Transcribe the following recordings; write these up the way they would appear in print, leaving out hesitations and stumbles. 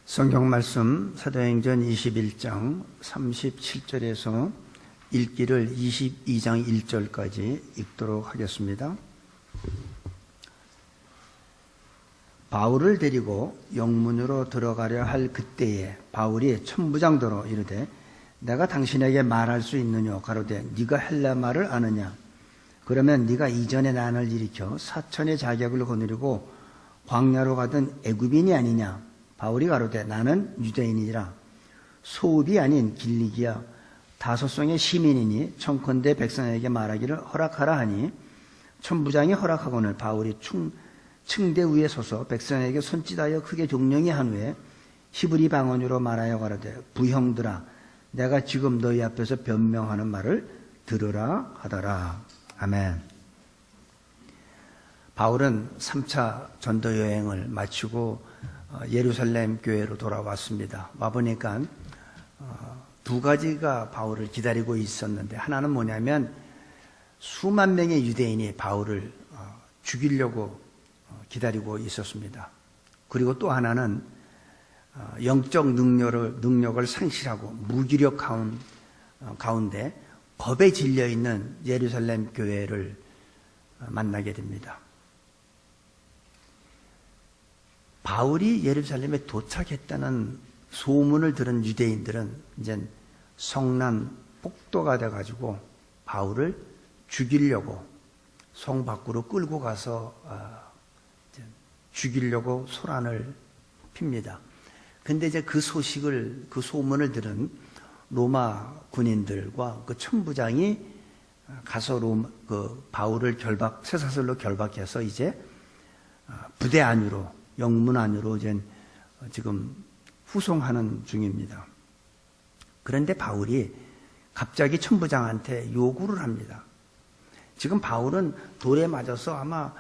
성경 말씀 사도행전 21장 37절에서 읽기를 22장 1절까지 읽도록 하겠습니다. 바울을 데리고 영문으로 들어가려 할 그때에 바울이 천부장더러 이르되 내가 당신에게 말할 수 있느냐 가로되 네가 헬라 말을 아느냐 그러면 네가 이전에 난을 일으켜 사천의 자격을 거느리고 광야로 가던 애굽인이 아니냐. 바울이 가로되 나는 유대인이라 소읍이 아닌 길리기아 다소성의 시민이니 청컨대 백성에게 말하기를 허락하라 하니 천부장이 허락하거늘 바울이 층대 위에 서서 백성에게 손짓하여 크게 종령이 한 후에 히브리 방언으로 말하여 가로되 부형들아 내가 지금 너희 앞에서 변명하는 말을 들으라 하더라. 아멘. 바울은 3차 전도 여행을 마치고 예루살렘 교회로 돌아왔습니다. 와보니까 두 가지가 바울을 기다리고 있었는데 하나는 뭐냐면 수만 명의 유대인이 바울을 죽이려고 기다리고 있었습니다. 그리고 또 하나는 영적 능력을 상실하고 무기력 가운데 겁에 질려있는 예루살렘 교회를 만나게 됩니다. 바울이 예루살렘에 도착했다는 소문을 들은 유대인들은 이제 성난 폭도가 돼가지고 바울을 죽이려고 성 밖으로 끌고 가서 죽이려고 소란을 핍니다. 근데 이제 그 소문을 들은 로마 군인들과 그 천부장이 가서 바울을 쇠사슬로 결박해서 이제 부대 안으로 영문 안으로 이제 지금 후송하는 중입니다. 그런데 바울이 갑자기 천부장한테 요구를 합니다. 지금 바울은 돌에 맞아서 아마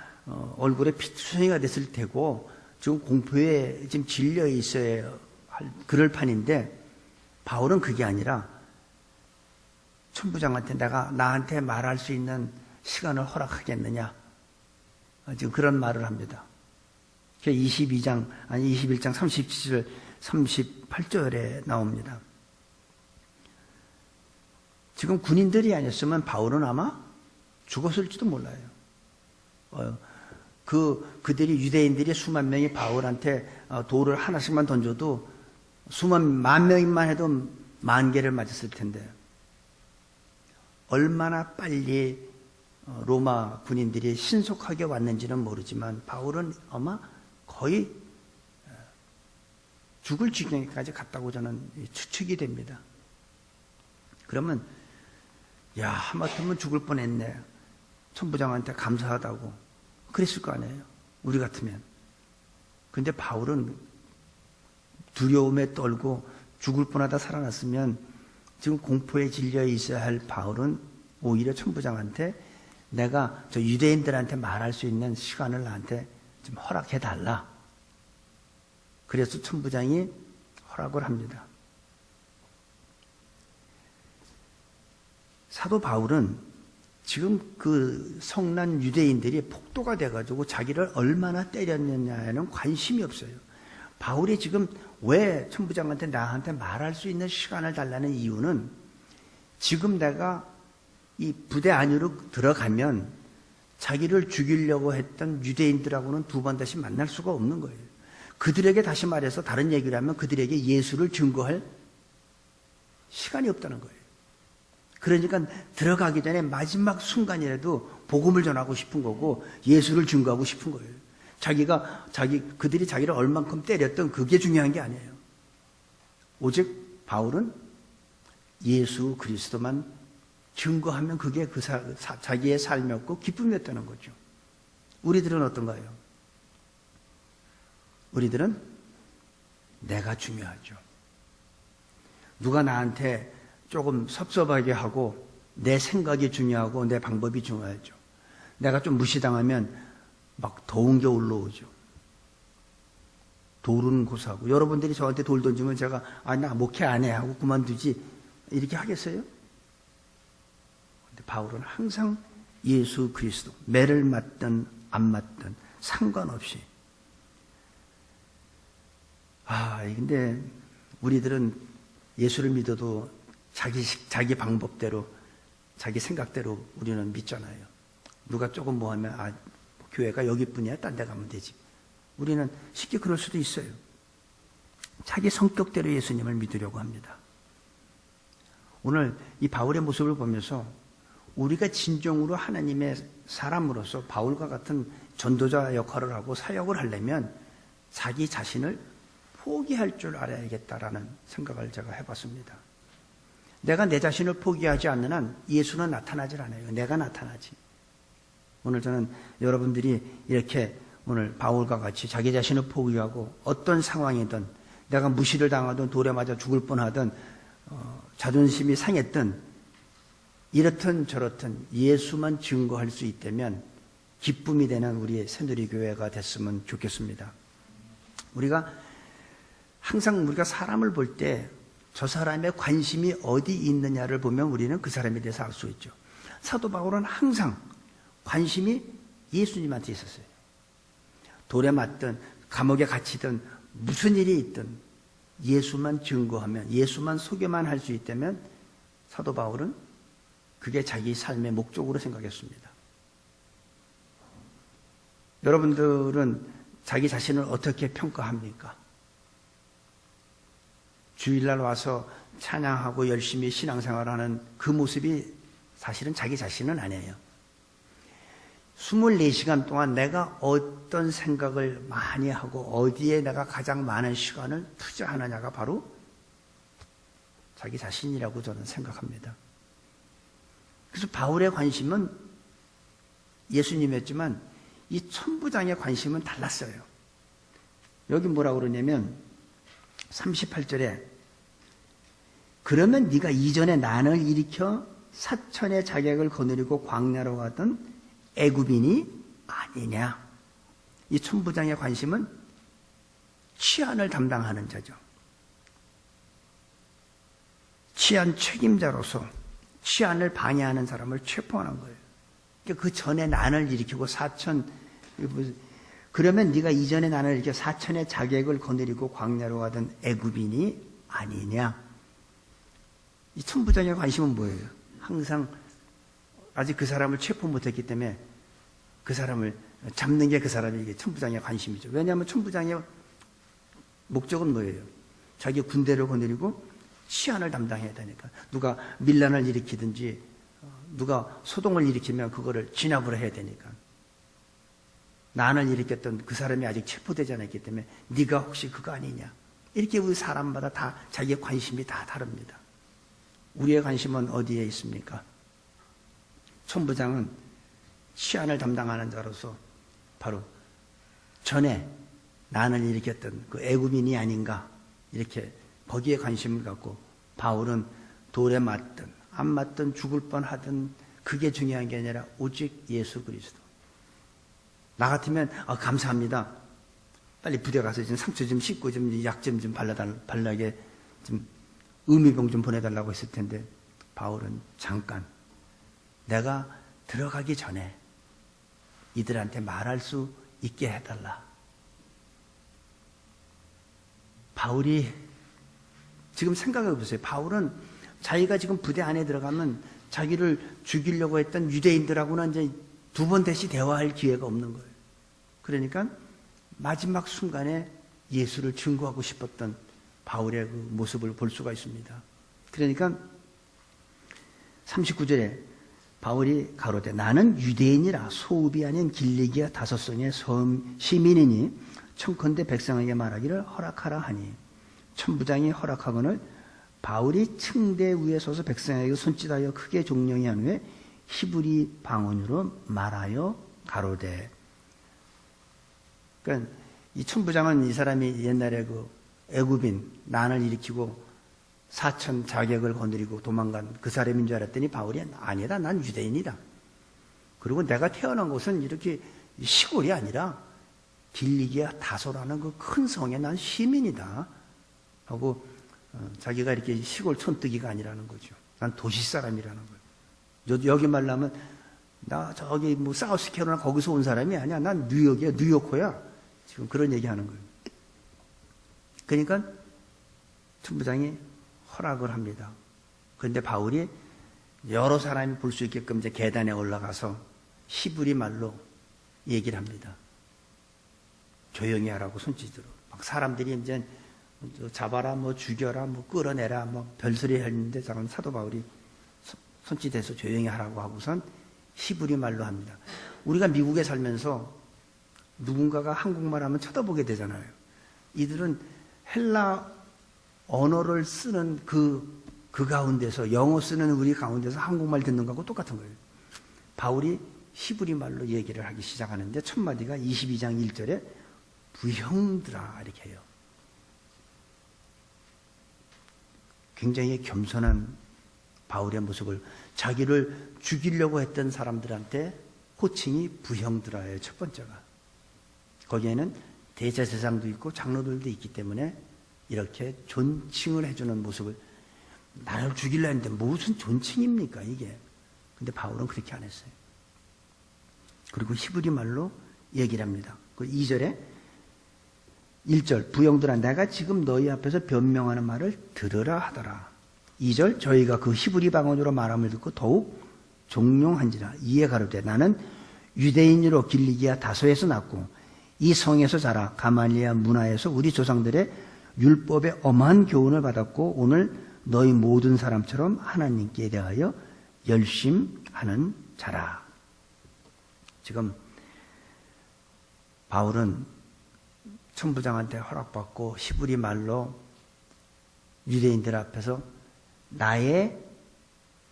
얼굴에 피투성이가 됐을 테고 지금 공포에 지금 질려 있어야 할 그럴 판인데 바울은 그게 아니라 천부장한테 내가 나한테 말할 수 있는 시간을 허락하겠느냐 지금 그런 말을 합니다. 21장 37절 38절에 나옵니다. 지금 군인들이 아니었으면 바울은 아마 죽었을지도 몰라요. 그들이 유대인들이 수만 명이 바울한테 돌을 하나씩만 던져도 만 명만 해도 10,000개를 맞았을 텐데 얼마나 빨리 로마 군인들이 신속하게 왔는지는 모르지만 바울은 아마 거의 죽을 지경까지 갔다고 저는 추측이 됩니다. 그러면 야 하마터면 죽을 뻔했네. 천부장한테 감사하다고 그랬을 거 아니에요. 우리 같으면. 근데 바울은 두려움에 떨고 죽을 뻔하다 살아났으면 지금 공포에 질려 있어야 할 바울은 오히려 천부장한테 내가 저 유대인들한테 말할 수 있는 시간을 나한테 좀 허락해달라. 그래서 천부장이 허락을 합니다. 사도 바울은 지금 그 성난 유대인들이 폭도가 돼가지고 자기를 얼마나 때렸느냐에는 관심이 없어요. 바울이 지금 왜 천부장한테 나한테 말할 수 있는 시간을 달라는 이유는 지금 내가 이 부대 안으로 들어가면 자기를 죽이려고 했던 유대인들하고는 두 번 다시 만날 수가 없는 거예요. 그들에게 다시 말해서 다른 얘기를 하면 그들에게 예수를 증거할 시간이 없다는 거예요. 그러니까 들어가기 전에 마지막 순간이라도 복음을 전하고 싶은 거고 예수를 증거하고 싶은 거예요. 그들이 자기를 얼만큼 때렸던 그게 중요한 게 아니에요. 오직 바울은 예수 그리스도만 증거하면 그게 자기의 삶이었고 기쁨이었다는 거죠. 우리들은 어떤가요? 우리들은 내가 중요하죠. 누가 나한테 조금 섭섭하게 하고 내 생각이 중요하고 내 방법이 중요하죠. 내가 좀 무시당하면 막 더운 게 올라오죠. 돌은 고사하고 여러분들이 저한테 돌 던지면 제가 나 목회 안 해 하고 그만두지 이렇게 하겠어요? 근데 바울은 항상 예수 그리스도 매를 맞든 안 맞든 상관없이 근데 우리들은 예수를 믿어도 자기 방법대로, 자기 생각대로 우리는 믿잖아요. 누가 조금 뭐 하면, 교회가 여기뿐이야. 딴 데 가면 되지. 우리는 쉽게 그럴 수도 있어요. 자기 성격대로 예수님을 믿으려고 합니다. 오늘 이 바울의 모습을 보면서 우리가 진정으로 하나님의 사람으로서 바울과 같은 전도자 역할을 하고 사역을 하려면 자기 자신을 포기할 줄 알아야겠다라는 생각을 제가 해봤습니다. 내가 내 자신을 포기하지 않는 한 예수는 나타나질 않아요. 내가 나타나지. 오늘 저는 여러분들이 이렇게 오늘 바울과 같이 자기 자신을 포기하고 어떤 상황이든 내가 무시를 당하든 돌에 맞아 죽을 뻔하든 자존심이 상했든 이렇든 저렇든 예수만 증거할 수 있다면 기쁨이 되는 우리의 새누리교회가 됐으면 좋겠습니다. 항상 우리가 사람을 볼 때 저 사람의 관심이 어디 있느냐를 보면 우리는 그 사람에 대해서 알 수 있죠. 사도 바울은 항상 관심이 예수님한테 있었어요. 돌에 맞든 감옥에 갇히든 무슨 일이 있든 예수만 증거하면, 예수만 소개만 할 수 있다면 사도 바울은 그게 자기 삶의 목적으로 생각했습니다. 여러분들은 자기 자신을 어떻게 평가합니까? 주일날 와서 찬양하고 열심히 신앙생활하는 그 모습이 사실은 자기 자신은 아니에요. 24시간 동안 내가 어떤 생각을 많이 하고 어디에 내가 가장 많은 시간을 투자하느냐가 바로 자기 자신이라고 저는 생각합니다. 그래서 바울의 관심은 예수님이었지만 이 천부장의 관심은 달랐어요. 여기 뭐라고 그러냐면 38절에 그러면 네가 이전에 난을 일으켜 사천의 자객을 거느리고 광야로 가던 애굽인이 아니냐. 이 천부장의 관심은 치안을 담당하는 자죠. 치안 책임자로서 치안을 방해하는 사람을 체포하는 거예요. 그 전에 난을 일으키고 그러면 네가 이전에 난을 일으켜 사천의 자객을 거느리고 광야로 가던 애굽인이 아니냐. 이 천부장의 관심은 뭐예요? 항상 아직 그 사람을 체포 못했기 때문에 그 사람을 잡는 게 그 사람에게 천부장의 관심이죠. 왜냐하면 천부장의 목적은 뭐예요? 자기 군대를 거느리고 치안을 담당해야 되니까. 누가 밀란을 일으키든지 누가 소동을 일으키면 그거를 진압을 해야 되니까. 난을 일으켰던 그 사람이 아직 체포되지 않았기 때문에 네가 혹시 그거 아니냐. 이렇게 우리 사람마다 다 자기의 관심이 다 다릅니다. 우리의 관심은 어디에 있습니까? 천부장은 치안을 담당하는 자로서 바로 전에 난을 일으켰던 그 애굽인이 아닌가 이렇게 거기에 관심을 갖고 바울은 돌에 맞든 안 맞든 죽을 뻔하든 그게 중요한 게 아니라 오직 예수 그리스도. 나 같으면 감사합니다. 빨리 부대 가서 좀 상처 좀 씻고 좀 약 좀 발라게 좀 의미병 좀 보내달라고 했을 텐데 바울은 잠깐 내가 들어가기 전에 이들한테 말할 수 있게 해달라. 바울이 지금 생각해 보세요. 바울은 자기가 지금 부대 안에 들어가면 자기를 죽이려고 했던 유대인들하고는 이제 두 번 다시 대화할 기회가 없는 거예요. 그러니까 마지막 순간에 예수를 증거하고 싶었던 바울의 그 모습을 볼 수가 있습니다. 그러니까 39절에 바울이 가로되 나는 유대인이라 소읍이 아닌 길리기아 다섯성의 시민이니 청컨대 백성에게 말하기를 허락하라 하니 천부장이 허락하거늘 바울이 층대 위에 서서 백성에게 손짓하여 크게 종령이 한 후에 히브리 방언으로 말하여 가로되. 그러니까 이 천부장은 이 사람이 옛날에 그 애굽인 난을 일으키고 사천 자객을 거느리고 도망간 그 사람인 줄 알았더니 바울이 아니다. 난 유대인이다. 그리고 내가 태어난 곳은 이렇게 시골이 아니라 길리기아 다소라는 그 큰 성에 난 시민이다. 하고 자기가 이렇게 시골 촌뜨기가 아니라는 거죠. 난 도시 사람이라는 거예요. 여기 말로 하면 나 저기 뭐 사우스캐롤라이나 거기서 온 사람이 아니야. 난 뉴욕이야. 뉴요커야. 지금 그런 얘기하는 거예요. 그러니까 천부장이 허락을 합니다. 그런데 바울이 여러 사람이 볼 수 있게끔 이제 계단에 올라가서 히브리 말로 얘기를 합니다. 조용히 하라고 손짓으로. 막 사람들이 이제 잡아라, 뭐 죽여라, 뭐 끌어내라, 뭐 별소리 했는데 사도 바울이 손짓해서 조용히 하라고 하고선 히브리 말로 합니다. 우리가 미국에 살면서 누군가가 한국말 하면 쳐다보게 되잖아요. 이들은 헬라 언어를 쓰는 그 가운데서, 영어 쓰는 우리 가운데서 한국말 듣는 거하고 똑같은 거예요. 바울이 히브리 말로 얘기를 하기 시작하는데 첫 마디가 22장 1절에 부형들아 이렇게 해요. 굉장히 겸손한 바울의 모습을, 자기를 죽이려고 했던 사람들한테 호칭이 부형들아예요. 첫 번째가. 거기에는 대제사장도 있고 장로들도 있기 때문에 이렇게 존칭을 해주는 모습을, 나를 죽이려 했는데 무슨 존칭입니까 이게. 근데 바울은 그렇게 안 했어요. 그리고 히브리 말로 얘기를 합니다. 그 2절에 1절 부형들아 내가 지금 너희 앞에서 변명하는 말을 들으라 하더라. 2절 저희가 그 히브리 방언으로 말함을 듣고 더욱 종용한지라. 이에 가로되 나는 유대인으로 길리기아 다소에서 났고 이 성에서 자라 가말리아 문화에서 우리 조상들의 율법의 엄한 교훈을 받았고 오늘 너희 모든 사람처럼 하나님께 대하여 열심하는 자라. 지금 바울은 천부장한테 허락받고 히브리 말로 유대인들 앞에서 나의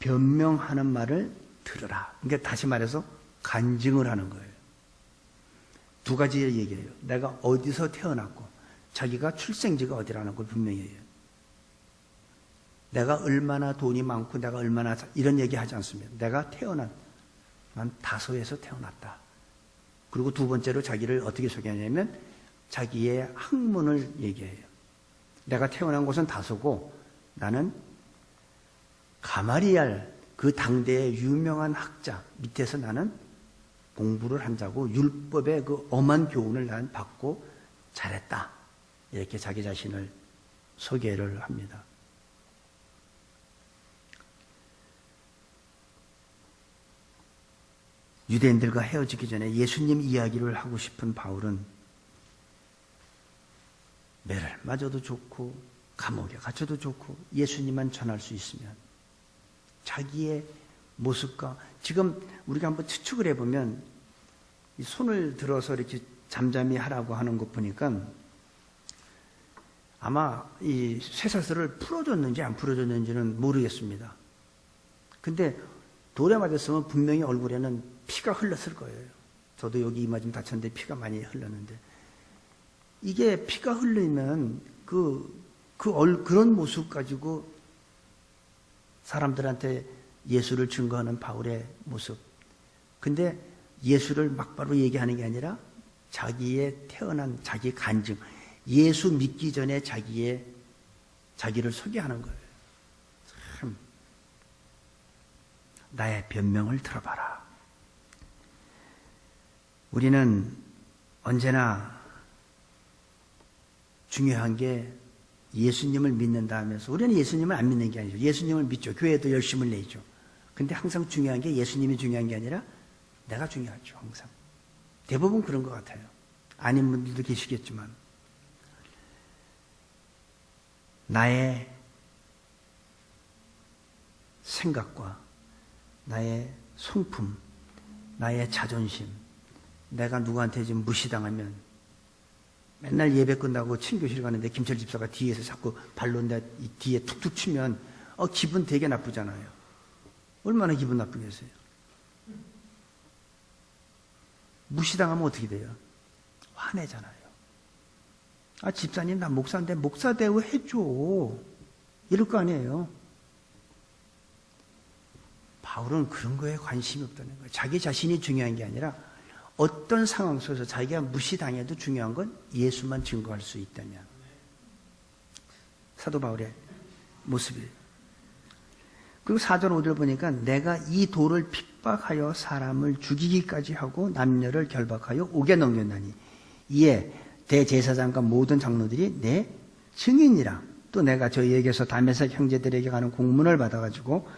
변명하는 말을 들으라. 그러니까 다시 말해서 간증을 하는 거예요. 두 가지를 얘기해요. 내가 어디서 태어났고 자기가 출생지가 어디라는 걸 분명히 해요. 내가 얼마나 돈이 많고 내가 얼마나 이런 얘기 하지 않습니다. 내가 난 다소에서 태어났다. 그리고 두 번째로 자기를 어떻게 소개하냐면 자기의 학문을 얘기해요. 내가 태어난 곳은 다소고 나는 가마리알 그 당대의 유명한 학자 밑에서 나는 공부를 한다고 율법의 그 엄한 교훈을 난 받고 잘했다. 이렇게 자기 자신을 소개를 합니다. 유대인들과 헤어지기 전에 예수님 이야기를 하고 싶은 바울은 매를 맞아도 좋고 감옥에 갇혀도 좋고 예수님만 전할 수 있으면 자기의 모습과 지금 우리가 한번 추측을 해보면 이 손을 들어서 이렇게 잠잠히 하라고 하는 것 보니까 아마 이 쇠사슬을 풀어줬는지 안 풀어줬는지는 모르겠습니다. 근데 돌에 맞았으면 분명히 얼굴에는 피가 흘렀을 거예요. 저도 여기 이마 좀 다쳤는데 피가 많이 흘렀는데 이게 피가 흘리면 그런 모습 가지고 사람들한테 예수를 증거하는 바울의 모습. 근데 예수를 막바로 얘기하는 게 아니라 자기의 태어난 자기 간증, 예수 믿기 전에 자기를 소개하는 거예요. 참, 나의 변명을 들어봐라. 우리는 언제나 중요한 게 예수님을 믿는다 하면서 우리는 예수님을 안 믿는 게 아니죠. 예수님을 믿죠. 교회도 열심을 내죠. 근데 항상 중요한 게 예수님이 중요한 게 아니라 내가 중요하죠. 항상. 대부분 그런 것 같아요. 아닌 분들도 계시겠지만 나의 생각과 나의 성품, 나의 자존심, 내가 누구한테 지금 무시당하면 맨날 예배 끝나고 친교실 가는데 김철 집사가 뒤에서 자꾸 발로 내 뒤에 툭툭 치면 기분 되게 나쁘잖아요. 얼마나 기분 나쁘겠어요. 무시당하면 어떻게 돼요? 화내잖아요. 집사님 나 목사인데 목사 대우 해줘. 이럴 거 아니에요. 바울은 그런 거에 관심이 없다는 거예요. 자기 자신이 중요한 게 아니라 어떤 상황 속에서 자기가 무시당해도 중요한 건 예수만 증거할 수 있다면. 사도 바울의 모습이에요. 그리고 4절 5절 보니까 내가 이 돌을 핍박하여 사람을 죽이기까지 하고 남녀를 결박하여 옥에 넘겼나니 이에 대제사장과 모든 장로들이 내 증인이라. 또 내가 저희에게서 다메섹 형제들에게 가는 공문을 받아가지고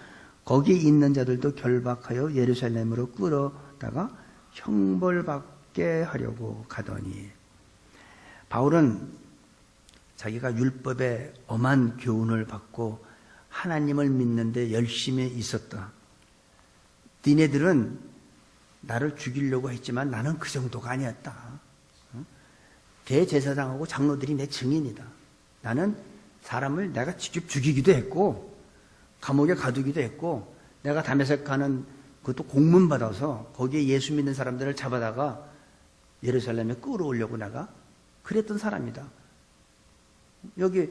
거기 있는 자들도 결박하여 예루살렘으로 끌어다가 형벌받게 하려고 가더니. 바울은 자기가 율법의 엄한 교훈을 받고 하나님을 믿는데 열심히 있었다. 니네들은 나를 죽이려고 했지만 나는 그 정도가 아니었다. 대제사장하고 장로들이 내 증인이다. 나는 사람을 내가 직접 죽이기도 했고 감옥에 가두기도 했고 내가 다메섹 가는 그것도 공문 받아서 거기에 예수 믿는 사람들을 잡아다가 예루살렘에 끌어오려고 내가 그랬던 사람이다. 여기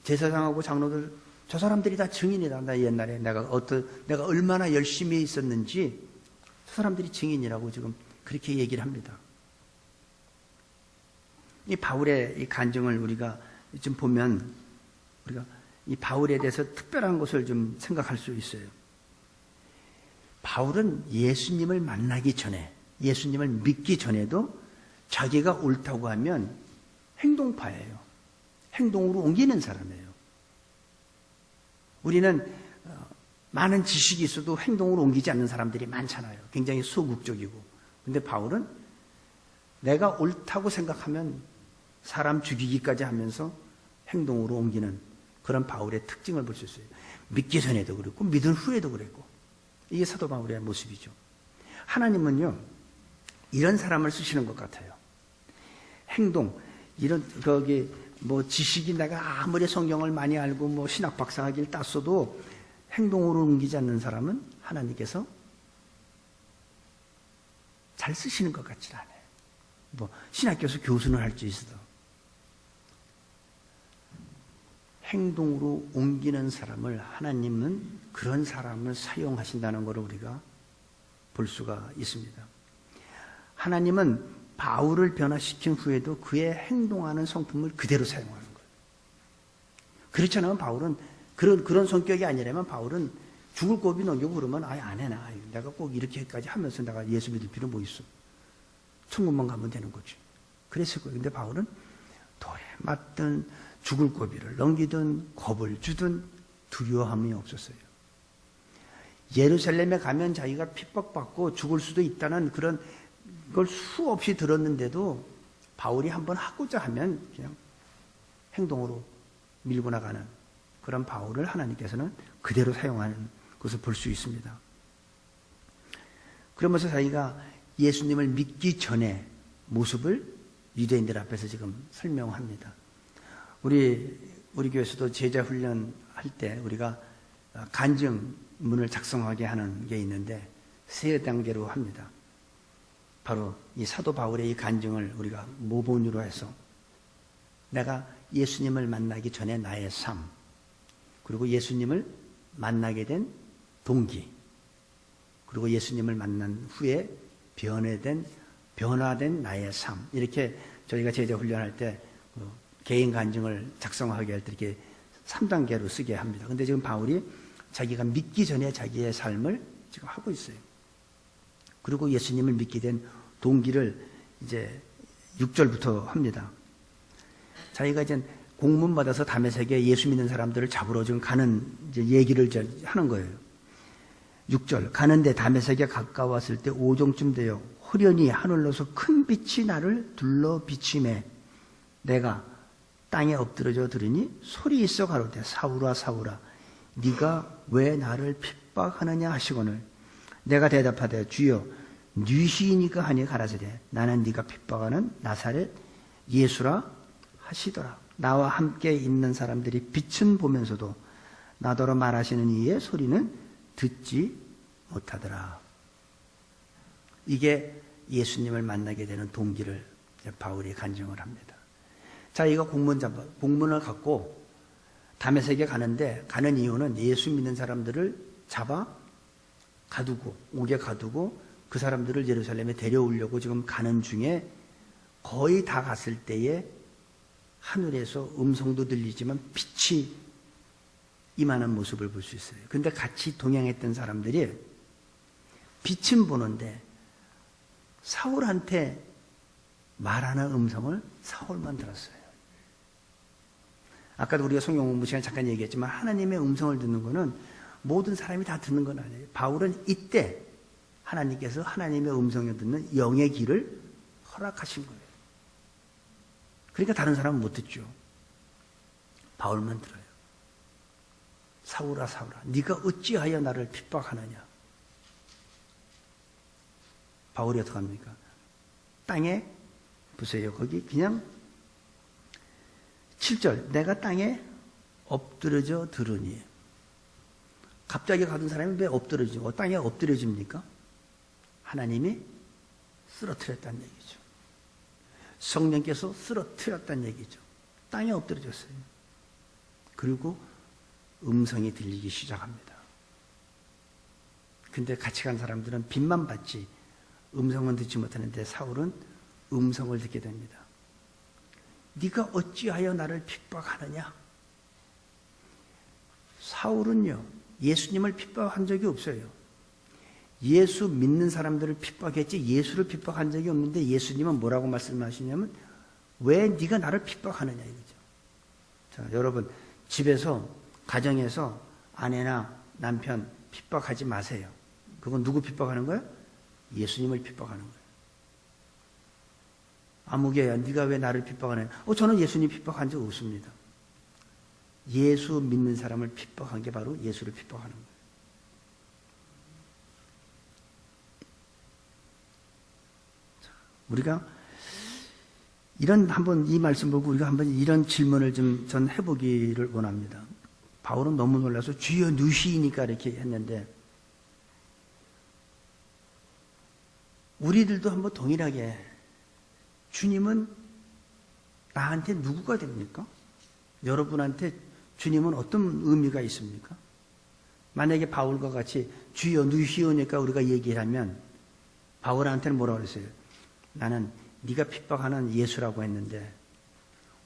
제사장하고 장로들 저 사람들이 다 증인이다. 나 옛날에 내가 얼마나 열심히 있었는지 저 사람들이 증인이라고 지금 그렇게 얘기를 합니다. 이 바울의 이 간증을 우리가 좀 보면 우리가 이 바울에 대해서 특별한 것을 좀 생각할 수 있어요. 바울은 예수님을 만나기 전에, 예수님을 믿기 전에도 자기가 옳다고 하면 행동파예요. 행동으로 옮기는 사람이에요. 우리는 많은 지식이 있어도 행동으로 옮기지 않는 사람들이 많잖아요. 굉장히 소극적이고. 근데 바울은 내가 옳다고 생각하면 사람 죽이기까지 하면서 행동으로 옮기는 그런 바울의 특징을 볼 수 있어요. 믿기 전에도 그랬고 믿은 후에도 그랬고. 이게 사도 바울의 모습이죠. 하나님은요, 이런 사람을 쓰시는 것 같아요. 행동, 이런, 지식이 내가 아무리 성경을 많이 알고 신학 박사학위를 땄어도 행동으로 옮기지 않는 사람은 하나님께서 잘 쓰시는 것 같지 않아요. 신학교에서 교수는 할 수 있어도. 행동으로 옮기는 사람을 하나님은 그런 사람을 사용하신다는 것을 우리가 볼 수가 있습니다. 하나님은 바울을 변화시킨 후에도 그의 행동하는 성품을 그대로 사용하는 거예요. 그렇지 않으면 바울은 그런 성격이 아니라면 바울은 죽을 고비 넘기고 그러면 아예 안 해나. 내가 꼭 이렇게까지 하면서 내가 예수 믿을 필요 뭐 있어. 천국만 가면 되는 거지. 그랬을 거예요. 근데 바울은 돌에 맞든 죽을 고비를 넘기든 겁을 주든 두려움이 없었어요. 예루살렘에 가면 자기가 핍박받고 죽을 수도 있다는 그런 걸 수없이 들었는데도 바울이 한번 하고자 하면 그냥 행동으로 밀고 나가는 그런 바울을 하나님께서는 그대로 사용하는 것을 볼 수 있습니다. 그러면서 자기가 예수님을 믿기 전에 모습을 유대인들 앞에서 지금 설명합니다. 우리 교회에서도 제자 훈련 할 때 우리가 간증문을 작성하게 하는 게 있는데 세 단계로 합니다. 바로 이 사도 바울의 이 간증을 우리가 모본으로 해서 내가 예수님을 만나기 전에 나의 삶, 그리고 예수님을 만나게 된 동기, 그리고 예수님을 만난 후에 변화된 나의 삶, 이렇게 저희가 제자 훈련할 때 개인 간증을 작성하게 할 때 이렇게 3단계로 쓰게 합니다. 근데 지금 바울이 자기가 믿기 전에 자기의 삶을 지금 하고 있어요. 그리고 예수님을 믿게 된 동기를 이제 6절부터 합니다. 자기가 이제 공문 받아서 다메섹에 예수 믿는 사람들을 잡으러 지금 가는 이제 얘기를 이제 하는 거예요. 6절. 가는데 다메섹에 가까웠을 때 오종쯤 되어 호련히 하늘로서 큰 빛이 나를 둘러 비치매 내가 땅에 엎드러져 들으니 소리 있어 가로되 사울아 사울아 네가 왜 나를 핍박하느냐 하시거늘 내가 대답하되 주여 뉘시니까 하니 가라사대 나는 네가 핍박하는 나사렛 예수라 하시더라. 나와 함께 있는 사람들이 빛은 보면서도 나더러 말하시는 이의 소리는 듣지 못하더라. 이게 예수님을 만나게 되는 동기를 바울이 간증을 합니다. 자, 이거 공문을 갖고 다메섹에 가는데 가는 이유는 예수 믿는 사람들을 잡아 오게 가두고 그 사람들을 예루살렘에 데려오려고 지금 가는 중에 거의 다 갔을 때에 하늘에서 음성도 들리지만 빛이 임하는 모습을 볼 수 있어요. 근데 같이 동행했던 사람들이 빛은 보는데 사울한테 말하는 음성을 사울만 들었어요. 아까도 우리가 성경 공부 시간에 잠깐 얘기했지만 하나님의 음성을 듣는 거는 모든 사람이 다 듣는 건 아니에요. 바울은 이때 하나님께서 하나님의 음성을 듣는 영의 길을 허락하신 거예요. 그러니까 다른 사람은 못 듣죠. 바울만 들어요. 사울아 사울아 네가 어찌하여 나를 핍박하느냐. 바울이 어떻게 합니까? 땅에 보세요. 거기 그냥 7절 내가 땅에 엎드려져 들으니. 갑자기 가던 사람이 왜 엎드려지고 땅에 엎드려집니까? 하나님이 쓰러뜨렸다는 얘기죠. 성령께서 쓰러뜨렸다는 얘기죠. 땅에 엎드려졌어요. 그리고 음성이 들리기 시작합니다. 근데 같이 간 사람들은 빛만 봤지 음성은 듣지 못하는데 사울은 음성을 듣게 됩니다. 네가 어찌하여 나를 핍박하느냐? 사울은요 예수님을 핍박한 적이 없어요. 예수 믿는 사람들을 핍박했지 예수를 핍박한 적이 없는데 예수님은 뭐라고 말씀하시냐면 왜 네가 나를 핍박하느냐 이거죠. 자, 여러분 집에서 가정에서 아내나 남편 핍박하지 마세요. 그건 누구 핍박하는 거예요? 예수님을 핍박하는 거예요. 아무개야 네가 왜 나를 핍박하느냐? 저는 예수님 핍박한 적 없습니다. 예수 믿는 사람을 핍박한 게 바로 예수를 핍박하는 거예요. 우리가 한번 이 말씀 보고 우리가 한번 이런 질문을 좀 전 해보기를 원합니다. 바울은 너무 놀라서 주여 누시니까 이렇게 했는데 우리들도 한번 동일하게 주님은 나한테 누구가 됩니까? 여러분한테 주님은 어떤 의미가 있습니까? 만약에 바울과 같이 주여 누시오니까 우리가 얘기를 하면 바울한테는 뭐라고 그랬어요? 나는 네가 핍박하는 예수라고 했는데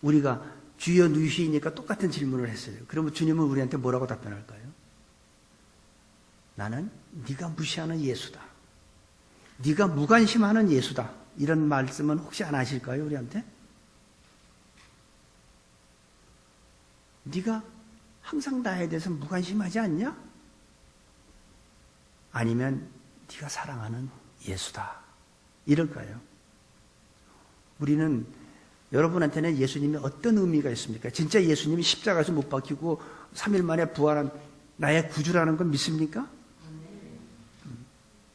우리가 주여 누시니까 똑같은 질문을 했어요. 그러면 주님은 우리한테 뭐라고 답변할까요? 나는 네가 무시하는 예수다. 네가 무관심하는 예수다. 이런 말씀은 혹시 안 하실까요? 우리한테? 네가 항상 나에 대해서 무관심하지 않냐? 아니면 네가 사랑하는 예수다. 이럴까요? 우리는 여러분한테는 예수님이 어떤 의미가 있습니까? 진짜 예수님이 십자가에서 못 박히고 3일 만에 부활한 나의 구주라는 건 믿습니까?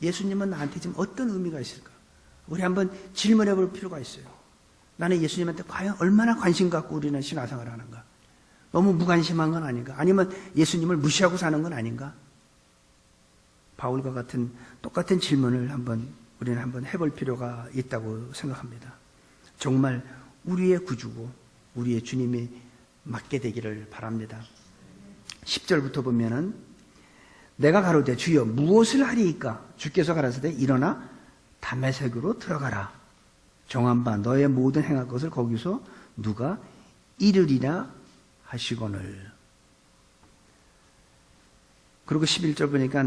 예수님은 나한테 지금 어떤 의미가 있을까? 우리 한번 질문해 볼 필요가 있어요. 나는 예수님한테 과연 얼마나 관심 갖고 우리는 신앙생활을 하는가? 너무 무관심한 건 아닌가? 아니면 예수님을 무시하고 사는 건 아닌가? 바울과 같은 똑같은 질문을 우리는 한번 해볼 필요가 있다고 생각합니다. 정말 우리의 구주고 우리의 주님이 맡게 되기를 바랍니다. 10절부터 보면은 내가 가로되 주여 무엇을 하리이까? 주께서 가라사대 일어나 다메섹으로 들어가라. 정한 바 너의 모든 행할 것을 거기서 누가 이르리라 하시거늘. 그리고 11절 보니까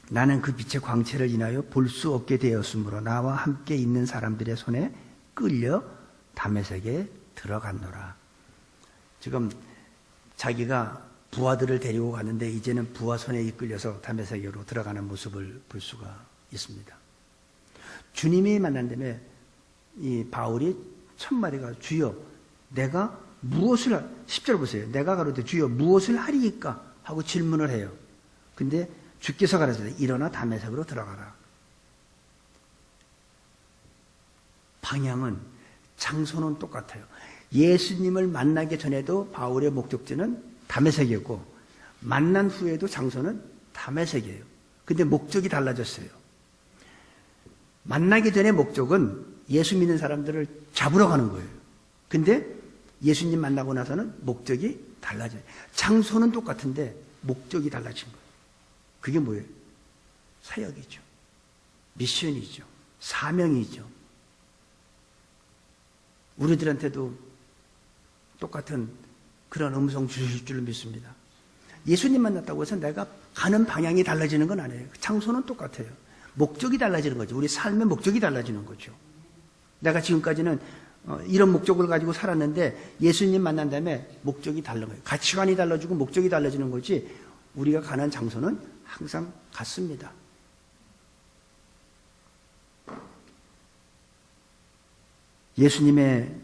나는 그 빛의 광채를 인하여 볼 수 없게 되었으므로 나와 함께 있는 사람들의 손에 끌려 다메섹에 들어갔노라. 지금 자기가 부하들을 데리고 갔는데 이제는 부하 손에 이끌려서 다메섹으로 들어가는 모습을 볼 수가 있습니다. 주님이 만난 다음에 이 바울이 첫 마디가 주여 내가 무엇을 10절 보세요. 내가 가로되 주여 무엇을 하리이까 하고 질문을 해요. 근데 주께서 가라사대 일어나 다메섹으로 들어가라. 방향은 장소는 똑같아요. 예수님을 만나기 전에도 바울의 목적지는 다메섹이었고 만난 후에도 장소는 다메섹이에요. 근데 목적이 달라졌어요. 만나기 전에 목적은 예수 믿는 사람들을 잡으러 가는 거예요. 근데 예수님 만나고 나서는 목적이 달라져요. 장소는 똑같은데 목적이 달라진 거예요. 그게 뭐예요? 사역이죠. 미션이죠. 사명이죠. 우리들한테도 똑같은 그런 음성 주실 줄 믿습니다. 예수님 만났다고 해서 내가 가는 방향이 달라지는 건 아니에요. 장소는 똑같아요. 목적이 달라지는 거죠. 우리 삶의 목적이 달라지는 거죠. 내가 지금까지는 이런 목적을 가지고 살았는데 예수님 만난 다음에 목적이 다른 거예요. 가치관이 달라지고 목적이 달라지는 거지 우리가 가는 장소는 항상 같습니다. 예수님의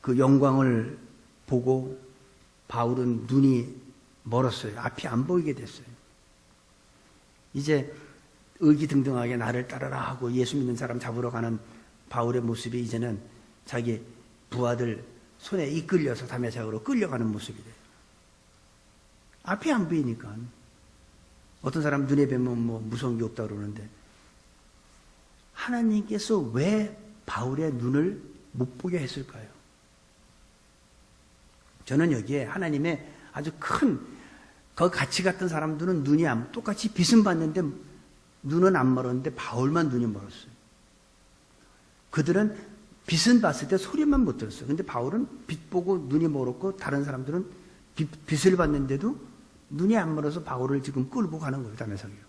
그 영광을 보고 바울은 눈이 멀었어요. 앞이 안 보이게 됐어요. 이제 의기등등하게 나를 따르라 하고 예수 믿는 사람 잡으러 가는 바울의 모습이 이제는 자기 부하들 손에 이끌려서 다메섹으로 끌려가는 모습이 돼요. 앞이 안 보이니까. 어떤 사람 눈에 뵈면 뭐 무서운 게 없다고 그러는데 하나님께서 왜 바울의 눈을 못 보게 했을까요? 저는 여기에 하나님의 아주 큰, 그 같이 갔던 사람들은 눈이 똑같이 빛은 봤는데 눈은 안 멀었는데 바울만 눈이 멀었어요. 그들은 빛은 봤을 때 소리만 못 들었어요. 근데 바울은 빛 보고 눈이 멀었고 다른 사람들은 빛을 봤는데도 눈이 안 멀어서 바울을 지금 끌고 가는 거예요. 다메섹이요.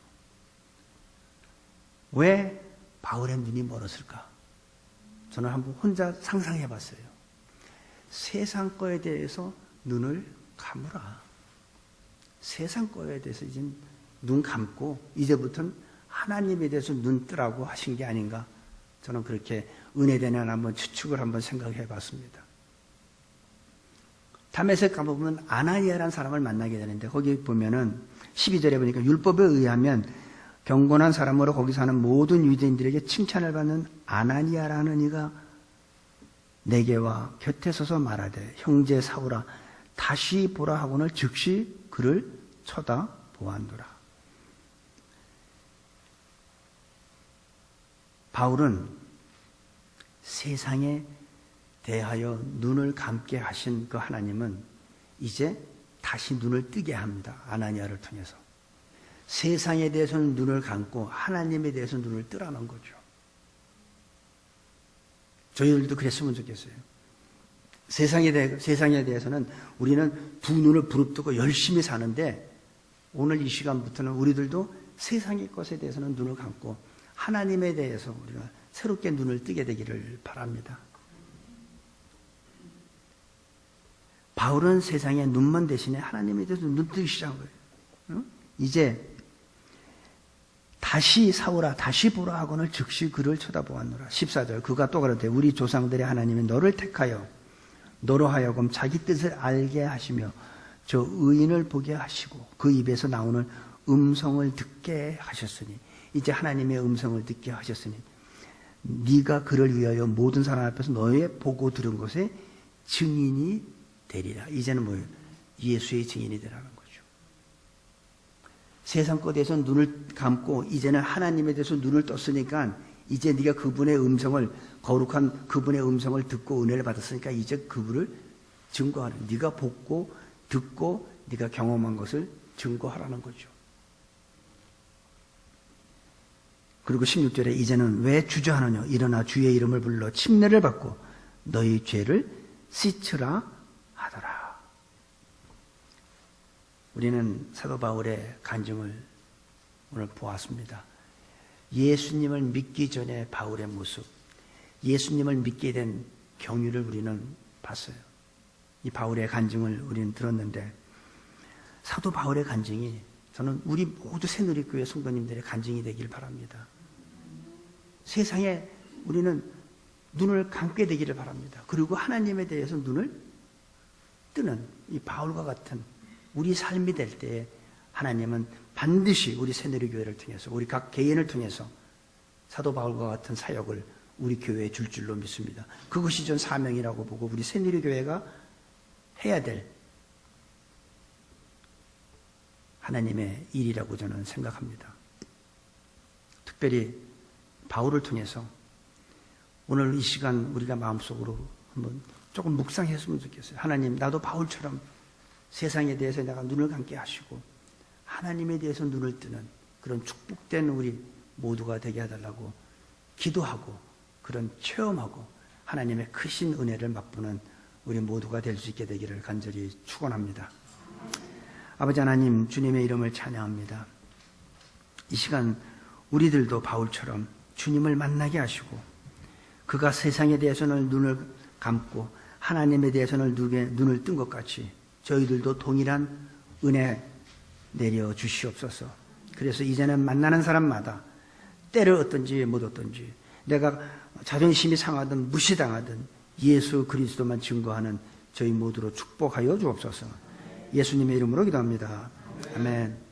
왜 바울의 눈이 멀었을까? 저는 한번 혼자 상상해 봤어요. 세상 거에 대해서 눈을 감으라. 세상 거에 대해서 이제 눈 감고 이제부터는 하나님에 대해서 눈 뜨라고 하신 게 아닌가. 저는 그렇게 은혜되는 한번 추측을 한번 생각해 봤습니다. 다메섹 가보면 아나니아라는 사람을 만나게 되는데 거기 보면은 12절에 보니까 율법에 의하면 경건한 사람으로 거기 사는 모든 유대인들에게 칭찬을 받는 아나니아라는 이가 내게와 곁에 서서 말하되 형제 사울아 다시 보라 하고는 즉시 그를 쳐다보았노라. 바울은 세상에 대하여 눈을 감게 하신 그 하나님은 이제 다시 눈을 뜨게 합니다. 아나니아를 통해서. 세상에 대해서는 눈을 감고 하나님에 대해서 눈을 뜨라는 거죠. 저희들도 그랬으면 좋겠어요. 세상에 대해서는 우리는 두 눈을 부릅뜨고 열심히 사는데 오늘 이 시간부터는 우리들도 세상의 것에 대해서는 눈을 감고 하나님에 대해서 우리가 새롭게 눈을 뜨게 되기를 바랍니다. 바울은 세상에 눈먼 대신에 하나님에 대해서 눈 뜨기 시작한 거예요. 이제 다시 사오라 다시 보라 하고는 즉시 그를 쳐다보았노라. 14절 그가 또 가로되 우리 조상들의 하나님이 너를 택하여 너로 하여금 자기 뜻을 알게 하시며 저 의인을 보게 하시고 그 입에서 나오는 음성을 듣게 하셨으니 이제 하나님의 음성을 듣게 하셨으니 네가 그를 위하여 모든 사람 앞에서 너의 보고 들은 것에 증인이 되리라. 이제는 뭐예요? 예수의 증인이 되라는 거죠. 세상 것에 대해서 눈을 감고 이제는 하나님에 대해서 눈을 떴으니까 이제 네가 그분의 음성을 거룩한 그분의 음성을 듣고 은혜를 받았으니까 이제 그분을 증거하는 네가 보고 듣고 네가 경험한 것을 증거하라는 거죠. 그리고 16절에 이제는 왜 주저하느냐 일어나 주의 이름을 불러 침례를 받고 너희 죄를 씻으라 하더라. 우리는 사도 바울의 간증을 오늘 보았습니다. 예수님을 믿기 전에 바울의 모습, 예수님을 믿게 된 경위를 우리는 봤어요. 이 바울의 간증을 우리는 들었는데 사도 바울의 간증이 저는 우리 모두 새누리교회 성도님들의 간증이 되길 바랍니다. 세상에 우리는 눈을 감게 되기를 바랍니다. 그리고 하나님에 대해서 눈을 뜨는 이 바울과 같은 우리 삶이 될 때에 하나님은 반드시 우리 새누리교회를 통해서 우리 각 개인을 통해서 사도 바울과 같은 사역을 우리 교회에 줄 줄로 믿습니다. 그것이 전 사명이라고 보고 우리 새누리교회가 해야 될 하나님의 일이라고 저는 생각합니다. 특별히 바울을 통해서 오늘 이 시간 우리가 마음속으로 한번 조금 묵상했으면 좋겠어요. 하나님, 나도 바울처럼 세상에 대해서 내가 눈을 감게 하시고 하나님에 대해서 눈을 뜨는 그런 축복된 우리 모두가 되게 해달라고 기도하고 그런 체험하고 하나님의 크신 은혜를 맛보는 우리 모두가 될 수 있게 되기를 간절히 축원합니다. 아버지 하나님, 주님의 이름을 찬양합니다. 이 시간 우리들도 바울처럼 주님을 만나게 하시고 그가 세상에 대해서는 눈을 감고 하나님에 대해서는 눈을 뜬 것 같이 저희들도 동일한 은혜 내려 주시옵소서. 그래서 이제는 만나는 사람마다 때를 얻든지 못 얻든지 내가 자존심이 상하든 무시당하든 예수 그리스도만 증거하는 저희 모두로 축복하여 주옵소서. 예수님의 이름으로 기도합니다. 아멘.